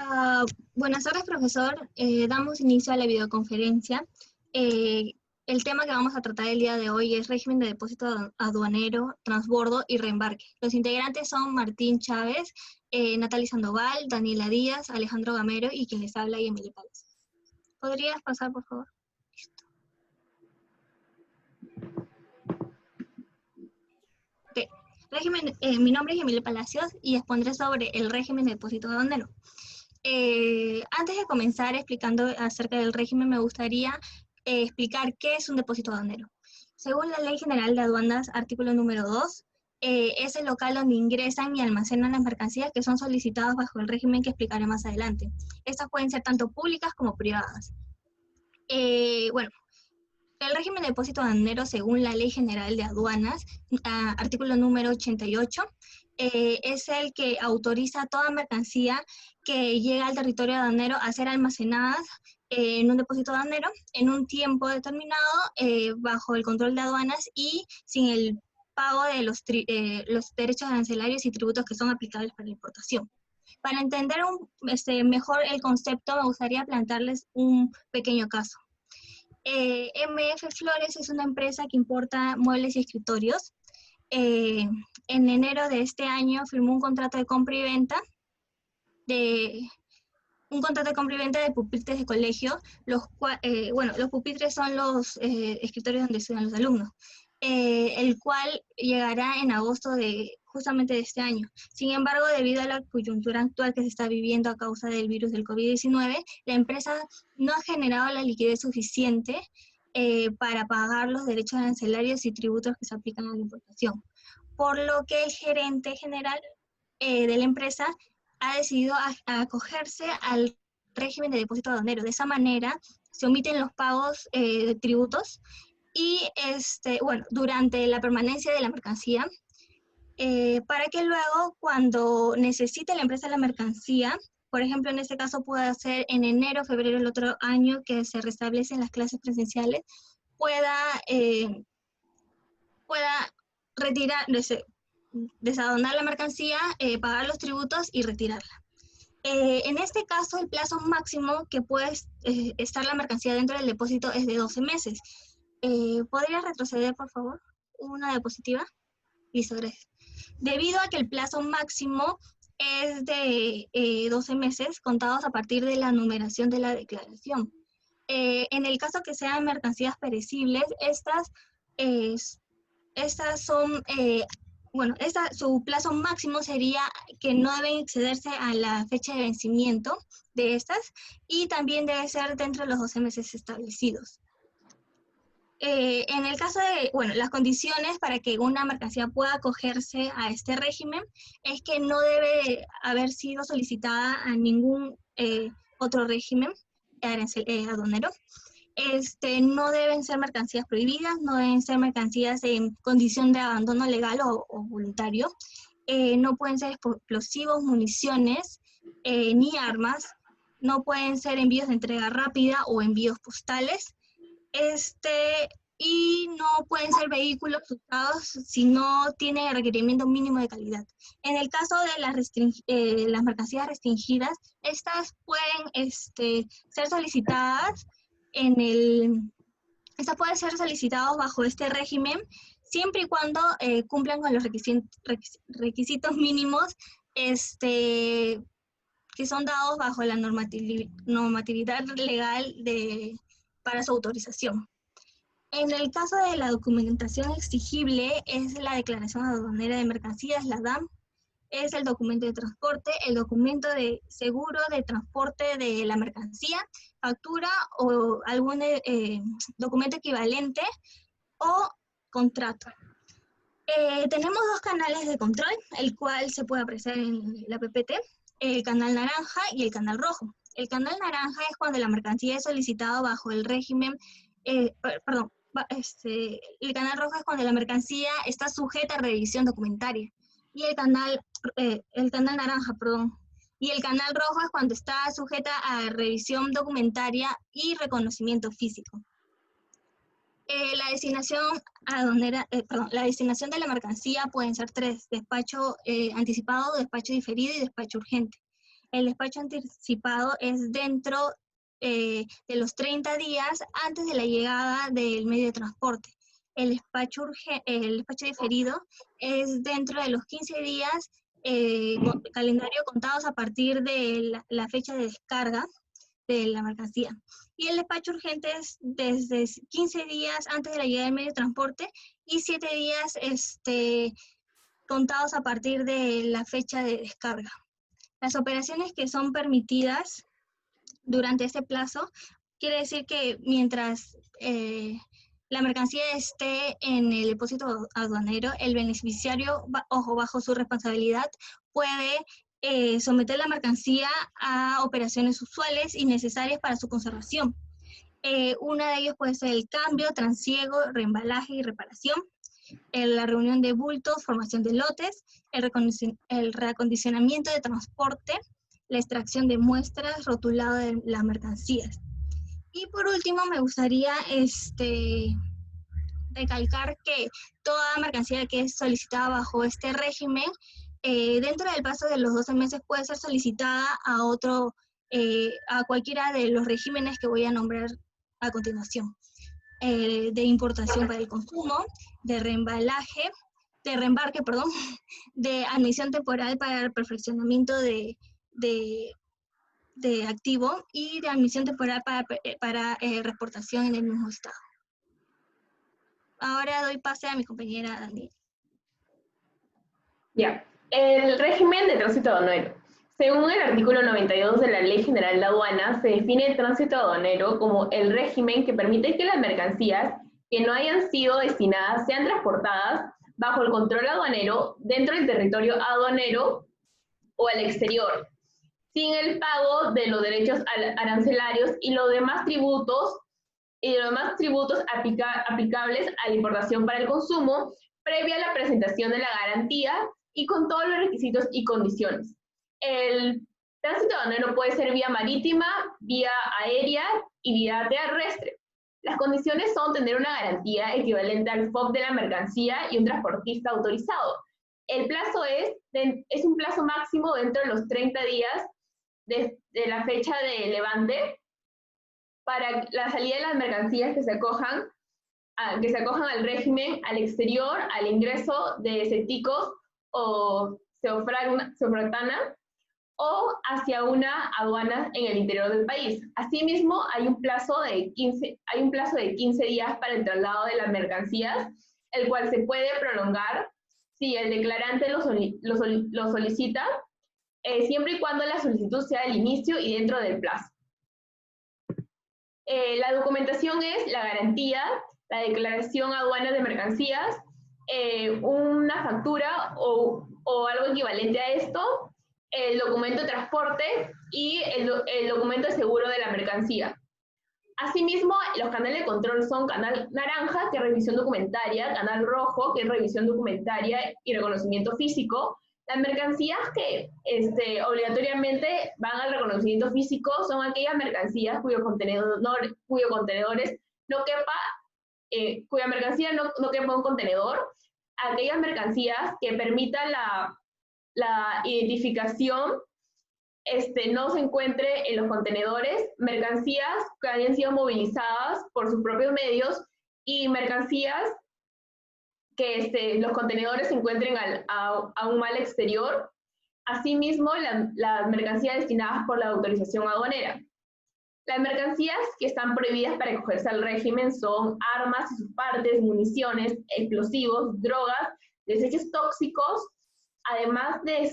Ah, Buenas tardes, profesor. Damos inicio a la videoconferencia. Eh, el tema que vamos a tratar el día de hoy es régimen de depósito aduanero, transbordo y reembarque. Los integrantes son Martín Chávez, Natalie Sandoval, Daniela Díaz, Alejandro Gamero y quien les habla, Emily Palacios. ¿Podrías pasar, por favor? Listo. Okay. Mi nombre es Emily Palacios y expondré sobre el régimen de depósito aduanero. Antes de comenzar explicando acerca del régimen, me gustaría explicar qué es un depósito aduanero. Según la Ley General de Aduanas, artículo número 2, es el local donde ingresan y almacenan las mercancías que son solicitadas bajo el régimen que explicaré más adelante. Estas pueden ser tanto públicas como privadas. Bueno, el régimen de depósito aduanero, según la Ley General de Aduanas, artículo número 88, es el que autoriza toda mercancía que llega al territorio aduanero a ser almacenadas en un depósito aduanero en un tiempo determinado bajo el control de aduanas y sin el pago de los derechos arancelarios y tributos que son aplicables para la importación. Para entender mejor el concepto, me gustaría plantearles un pequeño caso. MF Flores es una empresa que importa muebles y escritorios. En enero de este año firmó un contrato de compra y venta de pupitres de colegio, los pupitres son los escritorios donde estudian los alumnos, el cual llegará en agosto justamente de este año. Sin embargo, debido a la coyuntura actual que se está viviendo a causa del virus del COVID-19, la empresa no ha generado la liquidez suficiente para pagar los derechos arancelarios y tributos que se aplican a la importación. Por lo que el gerente general de la empresa ha decidido acogerse al régimen de depósito aduanero. De esa manera se omiten los pagos de tributos y durante la permanencia de la mercancía, para que luego cuando necesite la empresa la mercancía, por ejemplo en este caso puede ser en enero, febrero del otro año que se restablecen las clases presenciales, pueda retirar, desadonar la mercancía, pagar los tributos y retirarla. En este caso, el plazo máximo que puede estar la mercancía dentro del depósito es de 12 meses. ¿Podría retroceder, por favor? Una diapositiva. Listo, gracias. Debido a que el plazo máximo es de 12 meses contados a partir de la numeración de la declaración. En el caso que sean mercancías perecibles, estas son su plazo máximo sería que no deben excederse a la fecha de vencimiento de estas y también debe ser dentro de los 12 meses establecidos. En el caso de, las condiciones para que una mercancía pueda acogerse a este régimen es que no debe haber sido solicitada a ningún otro régimen aduanero. No deben ser mercancías prohibidas, no deben ser mercancías en condición de abandono legal o voluntario, no pueden ser explosivos, municiones, ni armas, no pueden ser envíos de entrega rápida o envíos postales, y no pueden ser vehículos usados si no tienen el requerimiento mínimo de calidad. En el caso de las mercancías restringidas, estas pueden ser solicitadas estas pueden ser solicitados bajo este régimen siempre y cuando cumplan con los requisitos mínimos que son dados bajo la normatividad legal para su autorización. En el caso de la documentación exigible es la declaración aduanera de mercancías, la DAM, es el documento de transporte, el documento de seguro de transporte de la mercancía, factura o algún documento equivalente o contrato. Tenemos dos canales de control, el cual se puede apreciar en la PPT, el canal naranja y el canal rojo. El canal naranja es cuando la mercancía es solicitada bajo el régimen, el canal rojo es cuando la mercancía está sujeta a revisión documentaria. Y el canal naranja, y el canal rojo es cuando está sujeta a revisión documentaria y reconocimiento físico. La destinación de la mercancía pueden ser tres: despacho anticipado, despacho diferido y despacho urgente. El despacho anticipado es dentro de los 30 días antes de la llegada del medio de transporte. El despacho diferido es dentro de los 15 días, calendario contados a partir de la fecha de descarga de la mercancía. Y el despacho urgente es desde 15 días antes de la llegada del medio de transporte y 7 días contados a partir de la fecha de descarga. Las operaciones que son permitidas durante este plazo quiere decir que mientras la mercancía esté en el depósito aduanero, el beneficiario, bajo su responsabilidad, puede someter la mercancía a operaciones usuales y necesarias para su conservación. Una de ellas puede ser el cambio, trasiego, reembalaje y reparación, la reunión de bultos, formación de lotes, el reacondicionamiento de transporte, la extracción de muestras, rotulado de las mercancías. Y por último, me gustaría recalcar que toda mercancía que es solicitada bajo este régimen, dentro del plazo de los 12 meses puede ser solicitada a cualquiera de los regímenes que voy a nombrar a continuación. De importación para el consumo, de reembalaje, de reembarque, perdón, de admisión temporal para el perfeccionamiento de activo y de admisión temporal para reportación en el mismo estado. Ahora doy pase a mi compañera Daniela. Ya, el régimen de tránsito aduanero. Según el artículo 92 de la Ley General de Aduanas, se define el tránsito aduanero como el régimen que permite que las mercancías que no hayan sido destinadas sean transportadas bajo el control aduanero dentro del territorio aduanero o al exterior, sin el pago de los derechos arancelarios y los demás tributos aplicables a la importación para el consumo, previa a la presentación de la garantía y con todos los requisitos y condiciones. El tránsito aduanero puede ser vía marítima, vía aérea y vía terrestre. Las condiciones son tener una garantía equivalente al FOB de la mercancía y un transportista autorizado. El plazo es un plazo máximo dentro de los 30 días de la fecha de levante para la salida de las mercancías que se acojan al régimen, al exterior, al ingreso de ceticos o ceofragtana o hacia una aduana en el interior del país. Asimismo, hay un plazo de 15 días para el traslado de las mercancías, el cual se puede prolongar si el declarante lo solicita, siempre y cuando la solicitud sea al inicio y dentro del plazo. La documentación es la garantía, la declaración aduana de mercancías, una factura o algo equivalente a esto, el documento de transporte y el documento de seguro de la mercancía. Asimismo, los canales de control son canal naranja, que es revisión documentaria, canal rojo, que es revisión documentaria y reconocimiento físico. Las mercancías que obligatoriamente van al reconocimiento físico son aquellas mercancías cuya mercancía no quepa un contenedor, aquellas mercancías que permitan la identificación no se encuentre en los contenedores, mercancías que hayan sido movilizadas por sus propios medios y mercancías que los contenedores se encuentren a un mal exterior. Asimismo, las mercancías destinadas por la autorización aduanera. Las mercancías que están prohibidas para acogerse al régimen son armas y sus partes, municiones, explosivos, drogas, desechos tóxicos, además de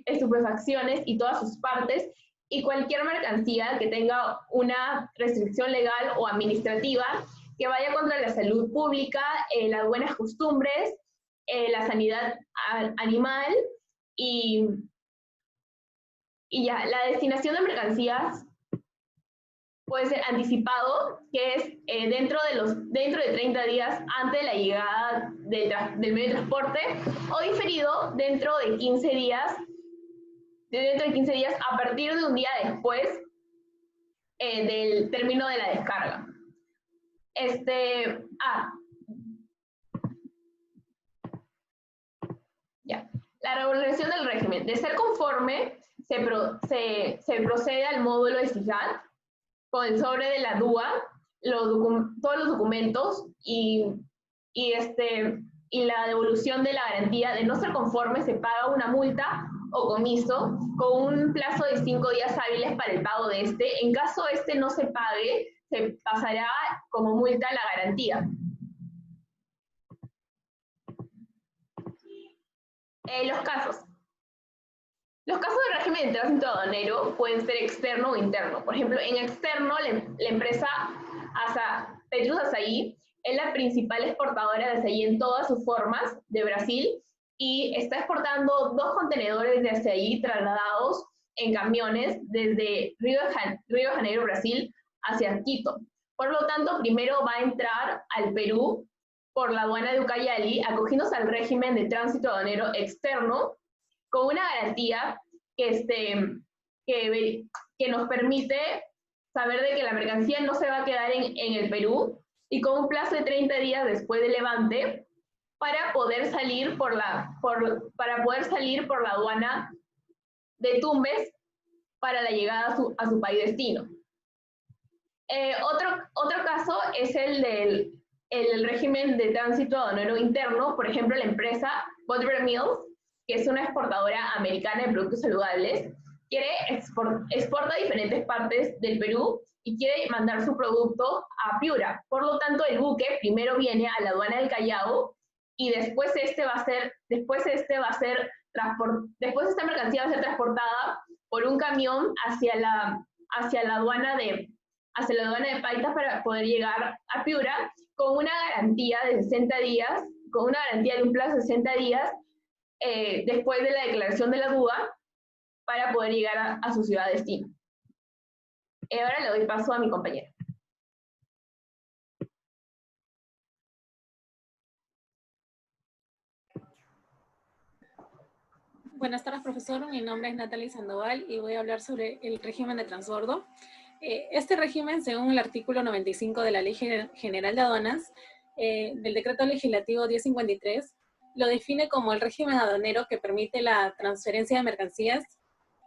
estupefacciones y todas sus partes, y cualquier mercancía que tenga una restricción legal o administrativa que vaya contra la salud pública, las buenas costumbres, la sanidad animal y ya. La destinación de mercancías puede ser anticipado, que es dentro de 30 días antes de la llegada del medio de transporte, o diferido dentro de 15 días a partir de un día después del término de la descarga. Ya. La regulación del régimen. De ser conforme, se procede al módulo de CIGAT con el sobre de la DUA, todos los documentos y la devolución de la garantía. De no ser conforme, se paga una multa o comiso con un plazo de 5 días hábiles para el pago de este. En caso no se pague, se pasará como multa la garantía. Los casos. Los casos de régimen de tránsito aduanero pueden ser externo o interno. Por ejemplo, en externo, la empresa Petrus Asaí es la principal exportadora de azaí en todas sus formas de Brasil y está exportando 2 contenedores de azaí trasladados en camiones desde Río de Janeiro, Brasil, hacia Quito. Por lo tanto, primero va a entrar al Perú por la aduana de Ucayali, acogiéndose al régimen de tránsito aduanero externo, con una garantía que nos permite saber de que la mercancía no se va a quedar en el Perú, y con un plazo de 30 días después del levante para poder salir por la aduana de Tumbes para la llegada a su país destino. Otro caso es el régimen de tránsito aduanero interno. Por ejemplo, la empresa Butler Mills, que es una exportadora americana de productos saludables, exporta a diferentes partes del Perú y quiere mandar su producto a Piura. Por lo tanto, el buque primero viene a la aduana del Callao y después esta mercancía va a ser transportada por un camión hacia la aduana de Paita para poder llegar a Piura con una garantía de 60 días, con una garantía de un plazo de 60 días después de la declaración de la duda para poder llegar a su ciudad de destino. Ahora le doy paso a mi compañera. Buenas tardes, profesor. Mi nombre es Natalie Sandoval y voy a hablar sobre el régimen de transbordo. Este régimen, según el artículo 95 de la Ley General de Aduanas, del Decreto Legislativo 1053, lo define como el régimen aduanero que permite la transferencia de mercancías,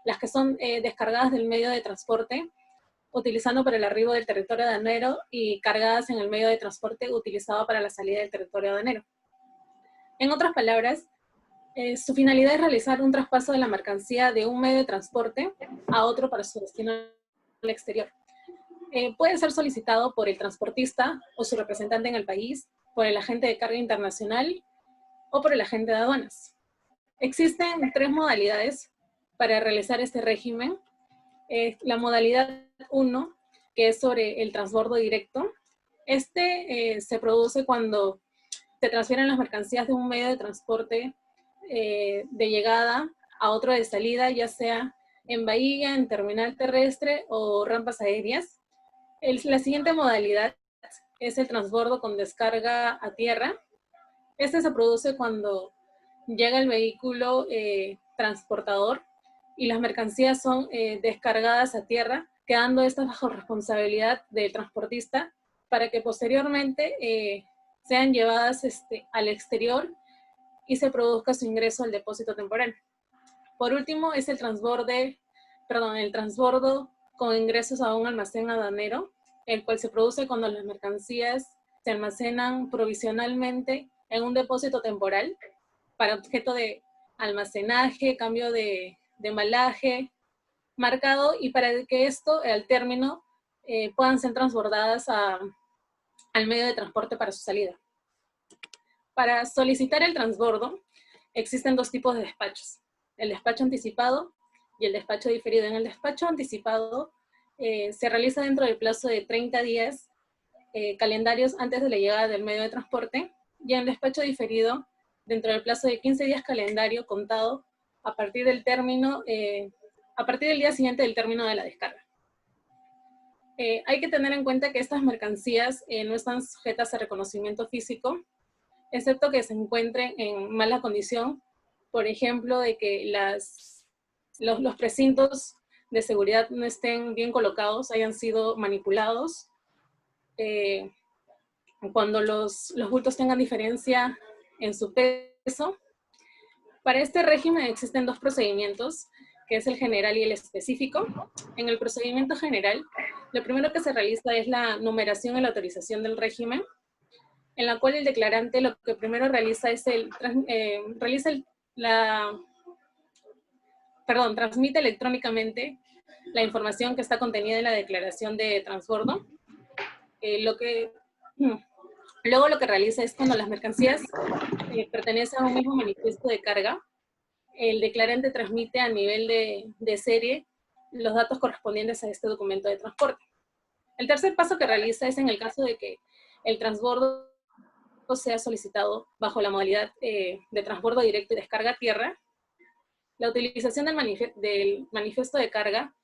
las que son descargadas del medio de transporte, utilizando para el arribo del territorio aduanero y cargadas en el medio de transporte utilizado para la salida del territorio aduanero. En otras palabras, su finalidad es realizar un traspaso de la mercancía de un medio de transporte a otro para su destino al exterior. Puede ser solicitado por el transportista o su representante en el país, por el agente de carga internacional o por el agente de aduanas. Existen 3 modalidades para realizar este régimen. La modalidad 1, que es sobre el transbordo directo. Se produce cuando se transfieren las mercancías de un medio de transporte de llegada a otro de salida, ya sea en bahía, en terminal terrestre o rampas aéreas. La siguiente modalidad es el transbordo con descarga a tierra. Se produce cuando llega el vehículo transportador y las mercancías son descargadas a tierra, quedando estas bajo responsabilidad del transportista para que posteriormente sean llevadas al exterior y se produzca su ingreso al depósito temporal. Por último, es el transbordo con ingresos a un almacén aduanero, el cual se produce cuando las mercancías se almacenan provisionalmente en un depósito temporal para objeto de almacenaje, cambio de embalaje, marcado, y para que esto, al término, puedan ser transbordadas al medio de transporte para su salida. Para solicitar el transbordo, existen 2 tipos de despachos: el despacho anticipado y el despacho diferido. En el despacho anticipado se realiza dentro del plazo de 30 días calendarios antes de la llegada del medio de transporte, y en el despacho diferido dentro del plazo de 15 días calendario contado a partir del día siguiente del término de la descarga. Hay que tener en cuenta que estas mercancías no están sujetas a reconocimiento físico, excepto que se encuentren en mala condición, por ejemplo, de que los precintos de seguridad no estén bien colocados, hayan sido manipulados, cuando los bultos tengan diferencia en su peso, Para este régimen existen dos procedimientos, que es el general y el específico. En el procedimiento general, lo primero que se realiza es la numeración y la autorización del régimen, en la cual el declarante lo que primero realiza es transmite electrónicamente la información que está contenida en la declaración de transbordo. Luego lo que realiza es cuando las mercancías pertenecen a un mismo manifiesto de carga, el declarante transmite a nivel de serie los datos correspondientes a este documento de transporte. El tercer paso que realiza es en el caso de que el transbordo sea solicitado bajo la modalidad de transbordo directo y descarga a tierra, la utilización del manifiesto de carga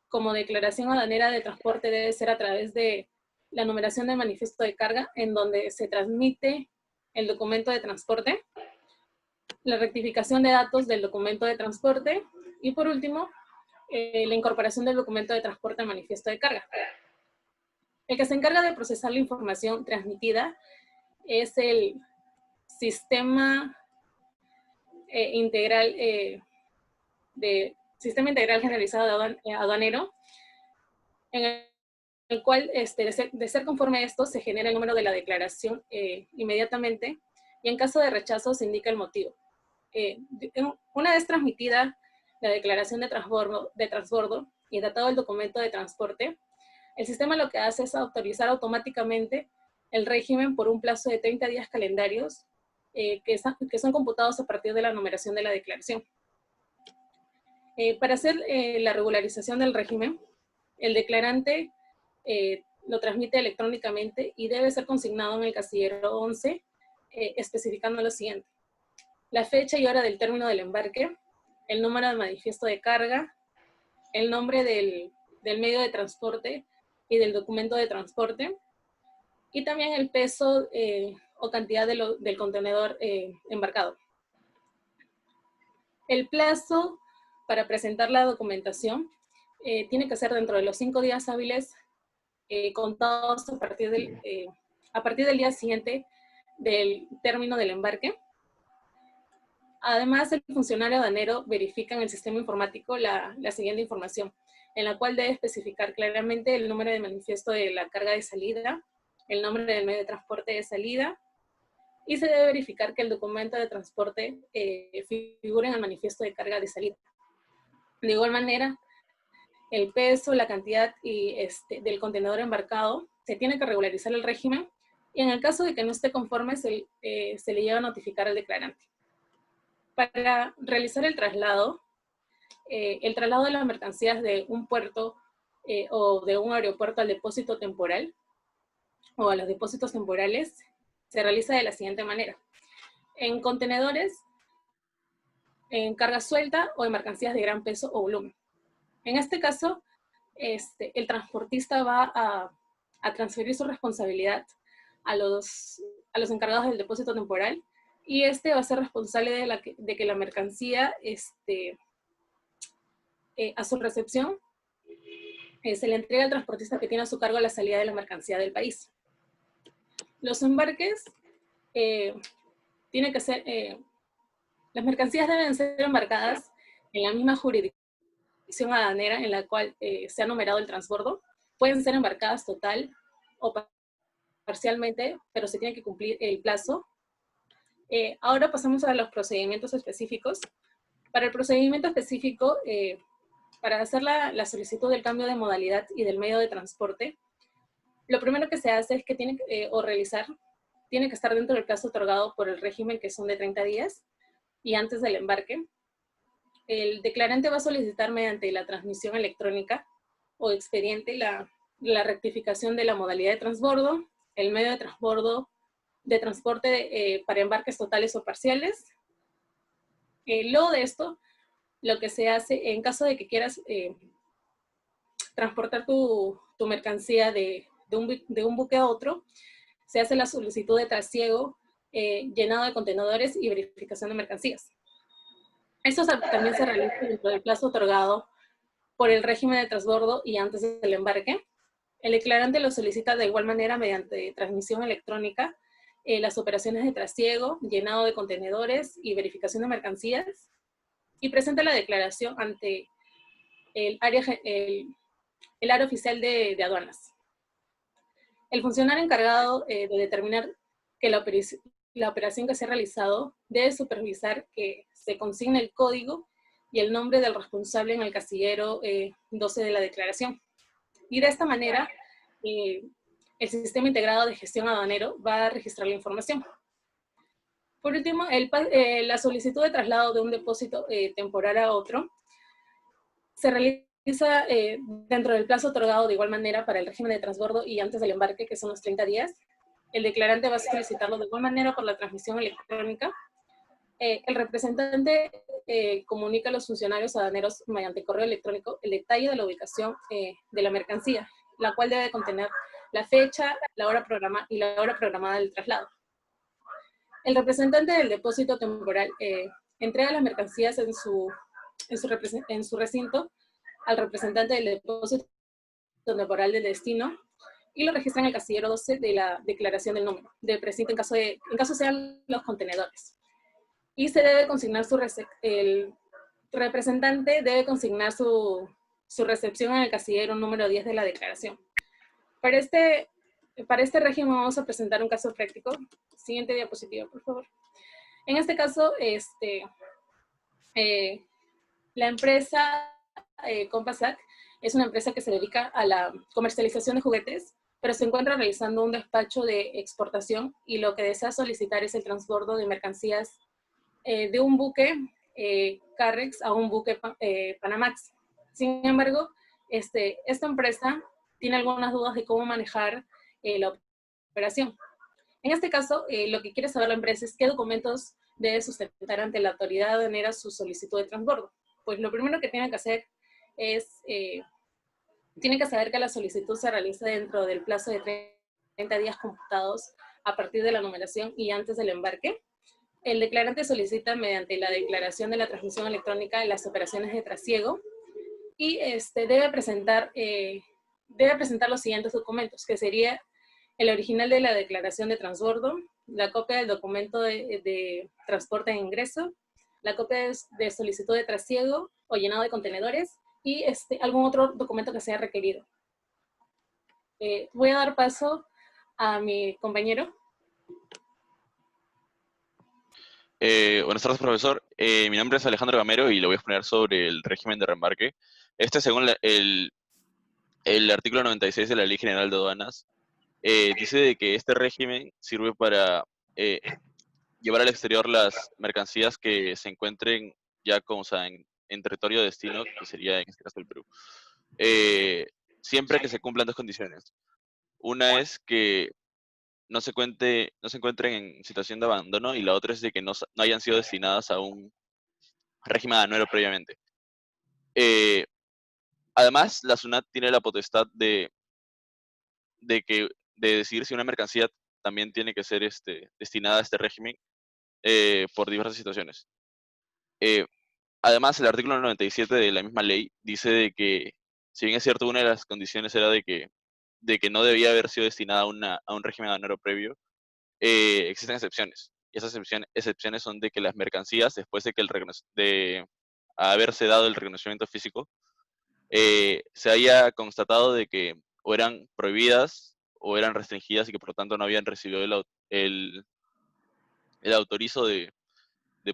como declaración aduanera de transporte debe ser a través de la numeración del manifiesto de carga, en donde se transmite el documento de transporte, la rectificación de datos del documento de transporte y, por último, la incorporación del documento de transporte al manifiesto de carga. El que se encarga de procesar la información transmitida es el Sistema Integral Generalizado Aduanero, en el cual, de ser conforme a esto, se genera el número de la declaración inmediatamente, y en caso de rechazo se indica el motivo. Una vez transmitida la declaración de transbordo y datado el documento de transporte, el sistema lo que hace es autorizar automáticamente el régimen por un plazo de 30 días calendarios que son computados a partir de la numeración de la declaración. Para hacer la regularización del régimen, el declarante lo transmite electrónicamente y debe ser consignado en el casillero 11, especificando lo siguiente: la fecha y hora del término del embarque, el número de manifiesto de carga, el nombre del medio de transporte y del documento de transporte, y también el peso o cantidad del contenedor embarcado. El plazo para presentar la documentación tiene que ser dentro de los 5 días hábiles contados a partir del día siguiente del término del embarque. Además, el funcionario aduanero verifica en el sistema informático la siguiente información, en la cual debe especificar claramente el número de manifiesto de la carga de salida, el nombre del medio de transporte de salida, y se debe verificar que el documento de transporte figure en el manifiesto de carga de salida. De igual manera, el peso, la cantidad del contenedor embarcado, se tiene que regularizar el régimen, y en el caso de que no esté conforme, se le lleva a notificar al declarante. Para realizar el traslado de las mercancías de un puerto o de un aeropuerto al depósito temporal o a los depósitos temporales se realiza de la siguiente manera: en contenedores, en carga suelta o en mercancías de gran peso o volumen. En este caso, el transportista va a transferir su responsabilidad a los encargados del depósito temporal, y va a ser responsable de que la mercancía, a su recepción, se le entrega al transportista que tiene a su cargo la salida de la mercancía del país. Los embarques tienen que ser, las mercancías deben ser embarcadas en la misma jurisdicción aduanera en la cual se ha numerado el transbordo. Pueden ser embarcadas total o parcialmente, pero se tiene que cumplir el plazo. Ahora pasamos a los procedimientos específicos. Para el procedimiento específico, para hacer la solicitud del cambio de modalidad y del medio de transporte, lo primero que se hace es que tiene que estar dentro del plazo otorgado por el régimen, que son de 30 días, y antes del embarque. El declarante va a solicitar mediante la transmisión electrónica o expediente la rectificación de la modalidad de transbordo, el medio de transporte para embarques totales o parciales. Luego de esto, lo que se hace, en caso de que quieras transportar tu mercancía de un buque a otro, se hace la solicitud de trasiego, llenado de contenedores y verificación de mercancías. Esto también se realiza dentro del plazo otorgado por el régimen de transbordo y antes del embarque. El declarante lo solicita de igual manera mediante transmisión electrónica las operaciones de trasiego, llenado de contenedores y verificación de mercancías, y presenta la declaración ante el área oficial de aduanas. El funcionario encargado de determinar que la operación que se ha realizado debe supervisar que se consigne el código y el nombre del responsable en el casillero 12 de la declaración. Y de esta manera, el sistema integrado de gestión aduanero va a registrar la información. Por último, la solicitud de traslado de un depósito temporal a otro se realiza dentro del plazo otorgado de igual manera para el régimen de transbordo y antes del embarque, que son los 30 días. El declarante va a solicitarlo de igual manera por la transmisión electrónica. El representante comunica a los funcionarios aduaneros mediante correo electrónico el detalle de la ubicación de la mercancía, la cual debe contener la fecha, la hora programada del traslado. El representante del depósito temporal entrega las mercancías en su recinto al representante del depósito temporal del destino y lo registra en el casillero 12 de la declaración del número de precinto en caso sean los contenedores. Y se debe consignar el representante debe consignar su recepción en el casillero número 10 de la declaración. Para este régimen vamos a presentar un caso práctico. Siguiente diapositiva, por favor. En este caso, la empresa Compassac es una empresa que se dedica a la comercialización de juguetes, pero se encuentra realizando un despacho de exportación y lo que desea solicitar es el transbordo de mercancías de un buque Carrex a un buque Panamax. Sin embargo, esta empresa tiene algunas dudas de cómo manejar la operación. En este caso, lo que quiere saber la empresa es qué documentos debe sustentar ante la autoridad aduanera su solicitud de transbordo. Pues lo primero que tiene que hacer es, tiene que saber que la solicitud se realiza dentro del plazo de 30 días computados a partir de la numeración y antes del embarque. El declarante solicita mediante la declaración de la transmisión electrónica las operaciones de trasiego y debe presentar los siguientes documentos, que sería el original de la declaración de transbordo, la copia del documento de transporte e ingreso, la copia de solicitud de trasiego o llenado de contenedores y algún otro documento que sea requerido. Voy a dar paso a mi compañero. Buenas tardes, profesor. Mi nombre es Alejandro Gamero y le voy a exponer sobre el régimen de reembarque. Según el artículo 96 de la Ley General de Aduanas, dice de que este régimen sirve para llevar al exterior las mercancías que se encuentren ya en territorio de destino, que sería en este caso el Perú. Siempre que se cumplan dos condiciones. Una es que no se encuentren en situación de abandono y la otra es de que no hayan sido destinadas a un régimen aduanero previamente. Además, la SUNAT tiene la potestad de decidir si una mercancía también tiene que ser destinada a este régimen por diversas situaciones. Además, el artículo 97 de la misma ley dice de que, si bien es cierto, una de las condiciones era de que no debía haber sido destinada a un régimen aduanero previo, existen excepciones. Y esas excepciones son de que las mercancías, después de haberse dado el reconocimiento físico, se haya constatado de que o eran prohibidas o eran restringidas y que por lo tanto no habían recibido el autorizo de,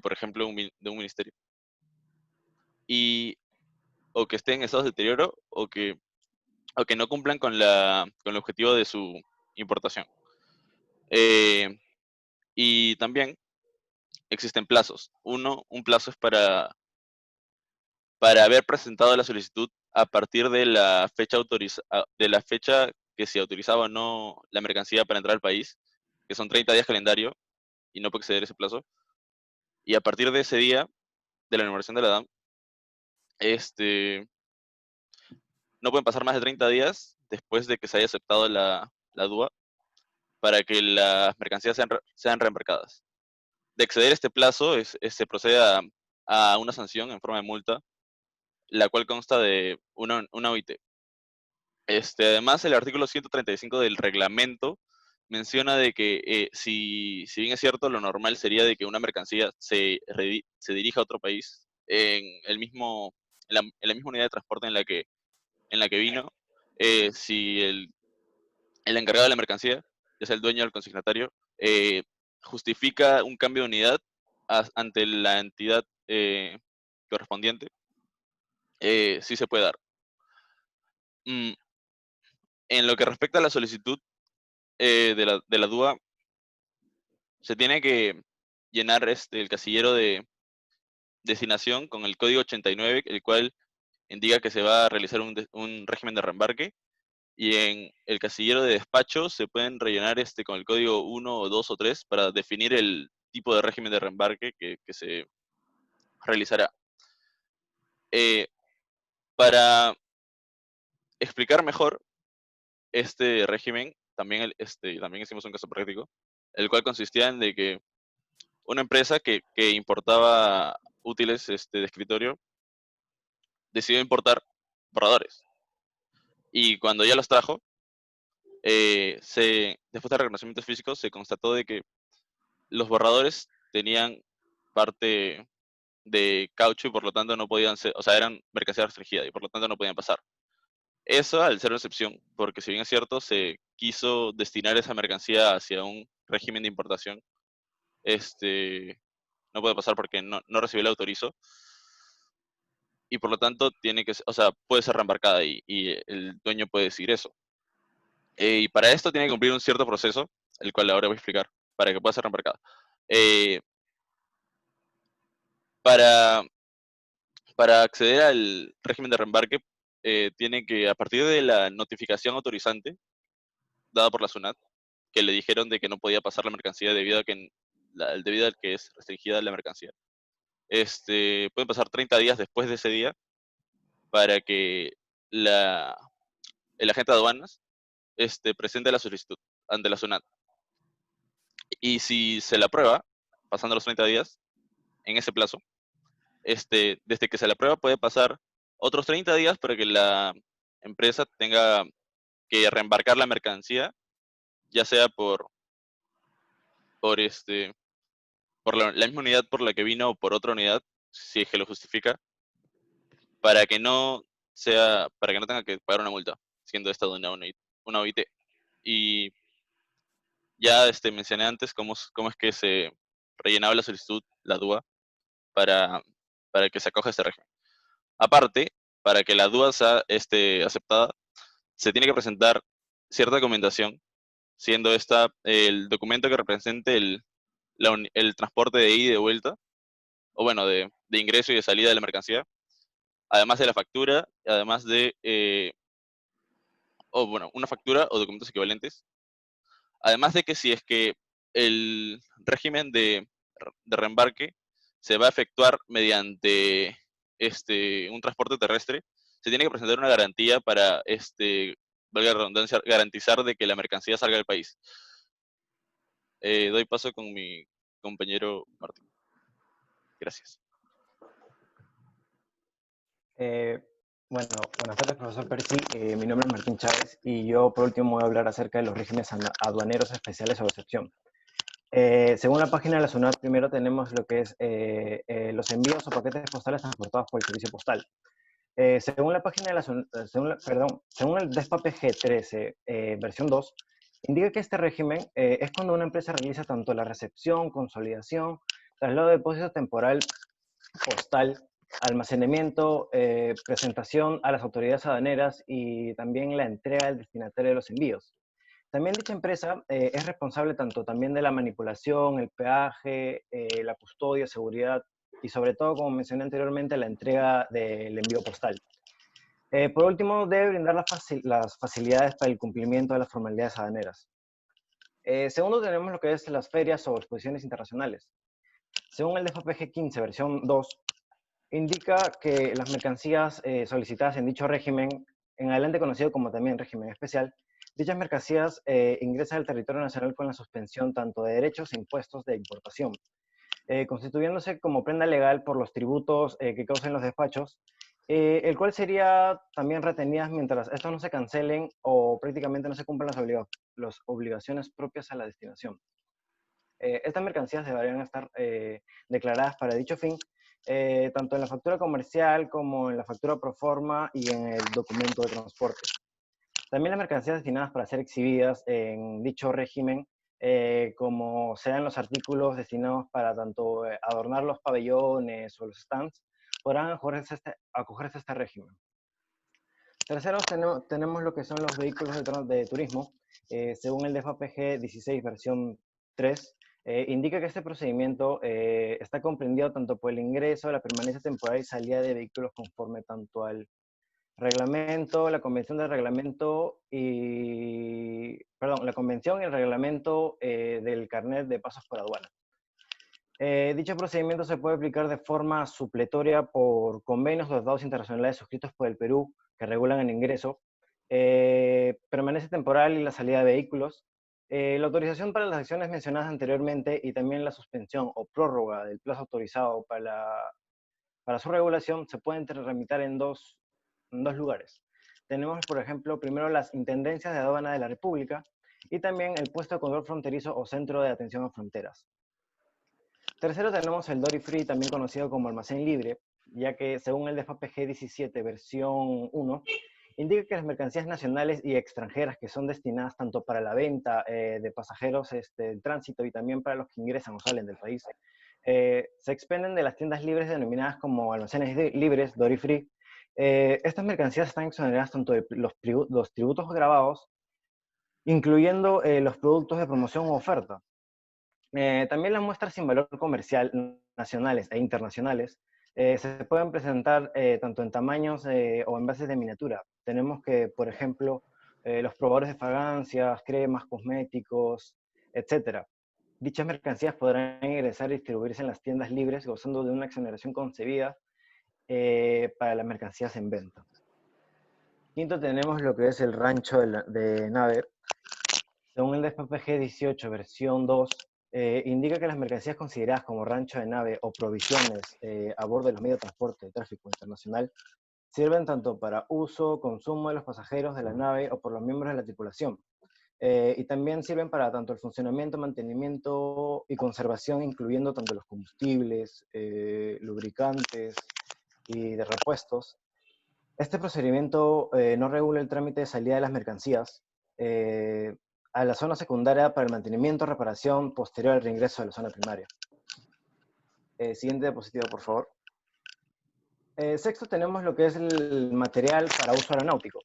por ejemplo, de un ministerio. O que estén en estado de deterioro o que no cumplan con el objetivo de su importación. Y también existen plazos. Un plazo es para haber presentado la solicitud a partir de la fecha que se autorizaba o no la mercancía para entrar al país, que son 30 días calendario, y no puede exceder ese plazo. Y a partir de ese día, de la enumeración de la DAM, no pueden pasar más de 30 días después de que se haya aceptado la DUA para que las mercancías sean reembarcadas. De exceder este plazo, se procede a una sanción en forma de multa, la cual consta de una OIT. Además, el artículo 135 del reglamento menciona de que si bien es cierto, lo normal sería de que una mercancía se dirija a otro país en la misma unidad de transporte en la que vino, si el encargado de la mercancía, ya sea el dueño o el consignatario, justifica un cambio de unidad ante la entidad correspondiente, sí se puede dar. Mm, en lo que respecta a la solicitud de la DUA, se tiene que llenar el casillero de destinación con el código 89, el cual indica que se va a realizar un régimen de reembarque, y en el casillero de despacho se pueden rellenar con el código 1 o 2 o 3 para definir el tipo de régimen de reembarque que se realizará. Para explicar mejor este régimen, también hicimos un caso práctico, el cual consistía en de que una empresa que importaba útiles de escritorio decidió importar borradores. Y cuando ya los trajo, después de reconocimientos físicos, se constató de que los borradores tenían parte de caucho y por lo tanto no podían ser, o sea, eran mercancía restringida y por lo tanto no podían pasar. Eso al ser una excepción, porque si bien es cierto, se quiso destinar esa mercancía hacia un régimen de importación, no puede pasar porque no recibió el autorizo y por lo tanto o sea, puede ser reembarcada y el dueño puede decir eso. Y para esto tiene que cumplir un cierto proceso, el cual ahora voy a explicar, para que pueda ser reembarcada. Eh, para, para acceder al régimen de reembarque, tiene que, a partir de la notificación autorizante dada por la SUNAT, que le dijeron de que no podía pasar la mercancía debido a que es restringida la mercancía, pueden pasar 30 días después de ese día para que la, el agente de aduanas presente la solicitud ante la SUNAT. Y si se la aprueba, pasando los 30 días, en ese plazo, desde que se la aprueba puede pasar otros 30 días para que la empresa tenga que reembarcar la mercancía, ya sea por por la misma unidad por la que vino o por otra unidad, si es que lo justifica, para que no tenga que pagar una multa, siendo esta de una OIT. Y ya mencioné antes cómo es que se rellenaba la solicitud, la DUA, para, para que se acoja a este régimen. Aparte, para que la DUA sea aceptada, se tiene que presentar cierta documentación, siendo esta el documento que represente el transporte de ida y de vuelta, o bueno, de ingreso y de salida de la mercancía, además de la factura, además o bueno, una factura o documentos equivalentes, además de que si es que el régimen de reembarque se va a efectuar mediante un transporte terrestre, se tiene que presentar una garantía para, valga la redundancia, garantizar de que la mercancía salga del país. Doy paso con mi compañero Martín. Gracias. Bueno, buenas tardes, profesor Percy. Mi nombre es Martín Chávez y yo por último voy a hablar acerca de los regímenes aduaneros especiales o excepción. Según la página de la SUNAT, primero tenemos lo que es los envíos o paquetes postales transportados por el servicio postal. Según la página de la SUNAT, según el DESPA PG13, versión 2, indica que este régimen es cuando una empresa realiza tanto la recepción, consolidación, traslado de depósito temporal postal, almacenamiento, presentación a las autoridades aduaneras y también la entrega al destinatario de los envíos. También dicha empresa es responsable tanto también de la manipulación, el peaje, la custodia, seguridad y sobre todo, como mencioné anteriormente, la entrega del envío postal. Por último, debe brindar las facilidades para el cumplimiento de las formalidades aduaneras. Segundo, tenemos lo que es las ferias o exposiciones internacionales. Según el DFPG 15, versión 2, indica que las mercancías solicitadas en dicho régimen, en adelante conocido como también régimen especial, dichas mercancías ingresan al territorio nacional con la suspensión tanto de derechos e impuestos de importación, constituyéndose como prenda legal por los tributos que causen los despachos, el cual sería también retenidas mientras estos no se cancelen o prácticamente no se cumplan las obligaciones propias a la destinación. Estas mercancías deberían estar declaradas para dicho fin, tanto en la factura comercial como en la factura pro forma y en el documento de transporte. También las mercancías destinadas para ser exhibidas en dicho régimen, como sean los artículos destinados para tanto adornar los pabellones o los stands, podrán acogerse a este régimen. Tercero, tenemos lo que son los vehículos de turismo. Según el DFPG 16 versión 3, indica que este procedimiento está comprendido tanto por el ingreso, la permanencia temporal y salida de vehículos conforme tanto al reglamento, la convención del reglamento y, perdón, la convención y el reglamento del carnet de pasos por aduana. Dicho procedimiento se puede aplicar de forma supletoria por convenios o tratados internacionales suscritos por el Perú que regulan el ingreso, permanece temporal y la salida de vehículos, la autorización para las acciones mencionadas anteriormente y también la suspensión o prórroga del plazo autorizado para su regulación se pueden tramitar en dos lugares. Tenemos, por ejemplo, primero las Intendencias de Aduana de la República y también el Puesto de Control Fronterizo o Centro de Atención a Fronteras. Tercero tenemos el Duty Free, también conocido como almacén libre, ya que según el DFPG 17 versión 1, indica que las mercancías nacionales y extranjeras que son destinadas tanto para la venta de pasajeros en tránsito y también para los que ingresan o salen del país, se expenden de las tiendas libres denominadas como almacenes libres, Duty Free. Estas mercancías están exoneradas tanto de los tributos grabados, incluyendo los productos de promoción o oferta. También las muestras sin valor comercial nacionales e internacionales se pueden presentar tanto en tamaños o envases de miniatura. Tenemos que, por ejemplo, los probadores de fragancias, cremas, cosméticos, etc. Dichas mercancías podrán ingresar y distribuirse en las tiendas libres gozando de una exoneración concebida para las mercancías en venta. Quinto, tenemos lo que es el rancho de nave. Según el DFPG 18, versión 2, indica que las mercancías consideradas como rancho de nave o provisiones a bordo de los medios de transporte de tráfico internacional sirven tanto para uso, consumo de los pasajeros de la nave o por los miembros de la tripulación. Y también sirven para tanto el funcionamiento, mantenimiento y conservación, incluyendo tanto los combustibles, lubricantes y de repuestos. Este procedimiento no regula el trámite de salida de las mercancías a la zona secundaria para el mantenimiento, reparación posterior al reingreso de la zona primaria. Siguiente diapositiva, por favor. Sexto, tenemos lo que es el material para uso aeronáutico.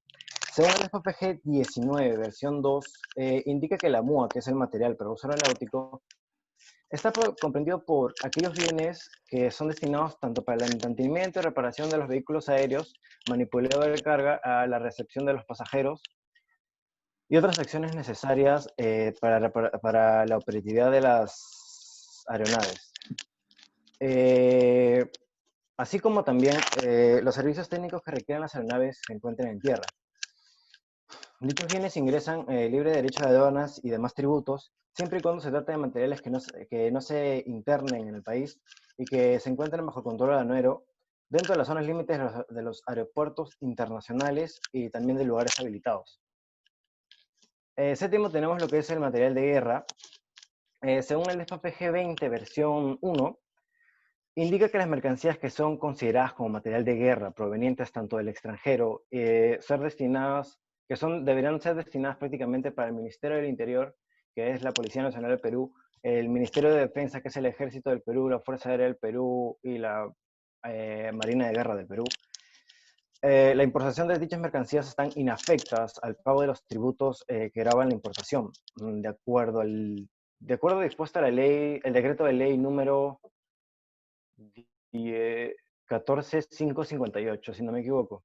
Según el FPG 19, versión 2, indica que la MUA, que es el material para uso aeronáutico, está comprendido por aquellos bienes que son destinados tanto para el mantenimiento y reparación de los vehículos aéreos, manipulado de carga, a la recepción de los pasajeros y otras acciones necesarias para la operatividad de las aeronaves. Así como también los servicios técnicos que requieren las aeronaves se encuentran en tierra. Dichos bienes ingresan libre de derecho de aduanas y demás tributos, siempre y cuando se trate de materiales que no se internen en el país y que se encuentren bajo control aduanero dentro de las zonas límites de los aeropuertos internacionales y también de lugares habilitados. Séptimo, tenemos lo que es el material de guerra. Según el DFPG 20, versión 1, indica que las mercancías que son consideradas como material de guerra provenientes tanto del extranjero, deberían ser destinadas prácticamente para el Ministerio del Interior, que es la Policía Nacional del Perú, el Ministerio de Defensa, que es el Ejército del Perú, la Fuerza Aérea del Perú y la Marina de Guerra del Perú. La importación de dichas mercancías están inafectas al pago de los tributos que graban la importación, de acuerdo a dispuesta a la ley, el decreto de ley número 14558, si no me equivoco.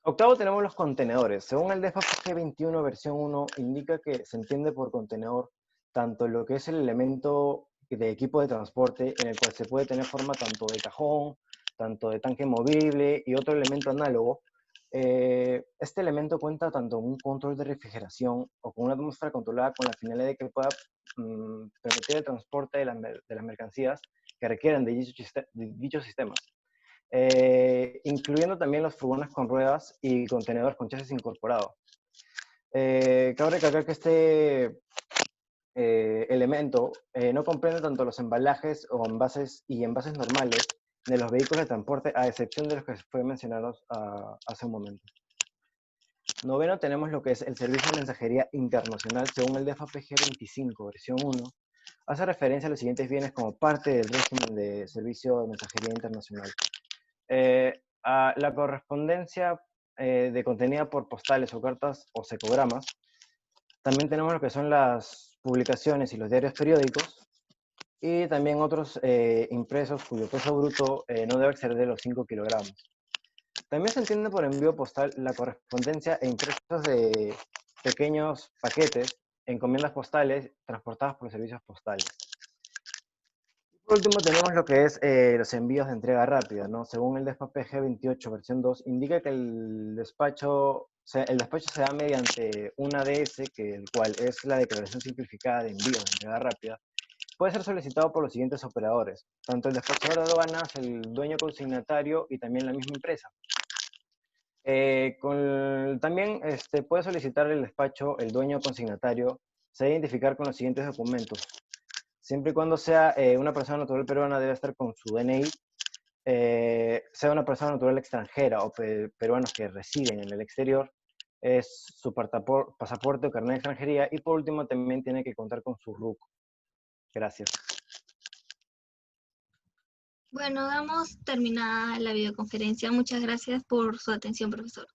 Octavo, tenemos los contenedores. Según el DFPG 21 versión 1, indica que se entiende por contenedor tanto lo que es el elemento de equipo de transporte, en el cual se puede tener forma tanto de cajón, tanto de tanque movible y otro elemento análogo. Este elemento cuenta tanto con un control de refrigeración o con una atmósfera controlada con la finalidad de que pueda permitir el transporte de las mercancías que requieran de dichos sistemas. incluyendo también los furgones con ruedas y contenedores con chasis incorporado. Cabe recalcar que este elemento no comprende tanto los embalajes o envases y envases normales de los vehículos de transporte, a excepción de los que fue mencionados hace un momento. Noveno, tenemos lo que es el Servicio de Mensajería Internacional, según el DFPG 25, versión 1. Hace referencia a los siguientes bienes como parte del régimen de servicio de mensajería internacional. A la correspondencia de contenida por postales o cartas o secogramas. También tenemos lo que son las publicaciones y los diarios periódicos. Y también otros impresos cuyo peso bruto no debe exceder de los 5 kilogramos. También se entiende por envío postal la correspondencia e impresos de pequeños paquetes, encomiendas postales transportadas por servicios postales. Por último tenemos lo que es los envíos de entrega rápida, ¿no? Según el DFPG 28, versión 2, indica que el despacho se da mediante una ADS, el cual es la Declaración Simplificada de Envíos de Entrega Rápida. Puede ser solicitado por los siguientes operadores, tanto el despachador de aduanas, el dueño consignatario y también la misma empresa. También puede solicitar el despacho, el dueño consignatario, se debe identificar con los siguientes documentos. Siempre y cuando sea una persona natural peruana, debe estar con su DNI, sea una persona natural extranjera o peruanos que residen en el exterior, es su pasaporte o carnet de extranjería, y por último también tiene que contar con su RUC. Gracias. Bueno, damos terminada la videoconferencia. Muchas gracias por su atención, profesor.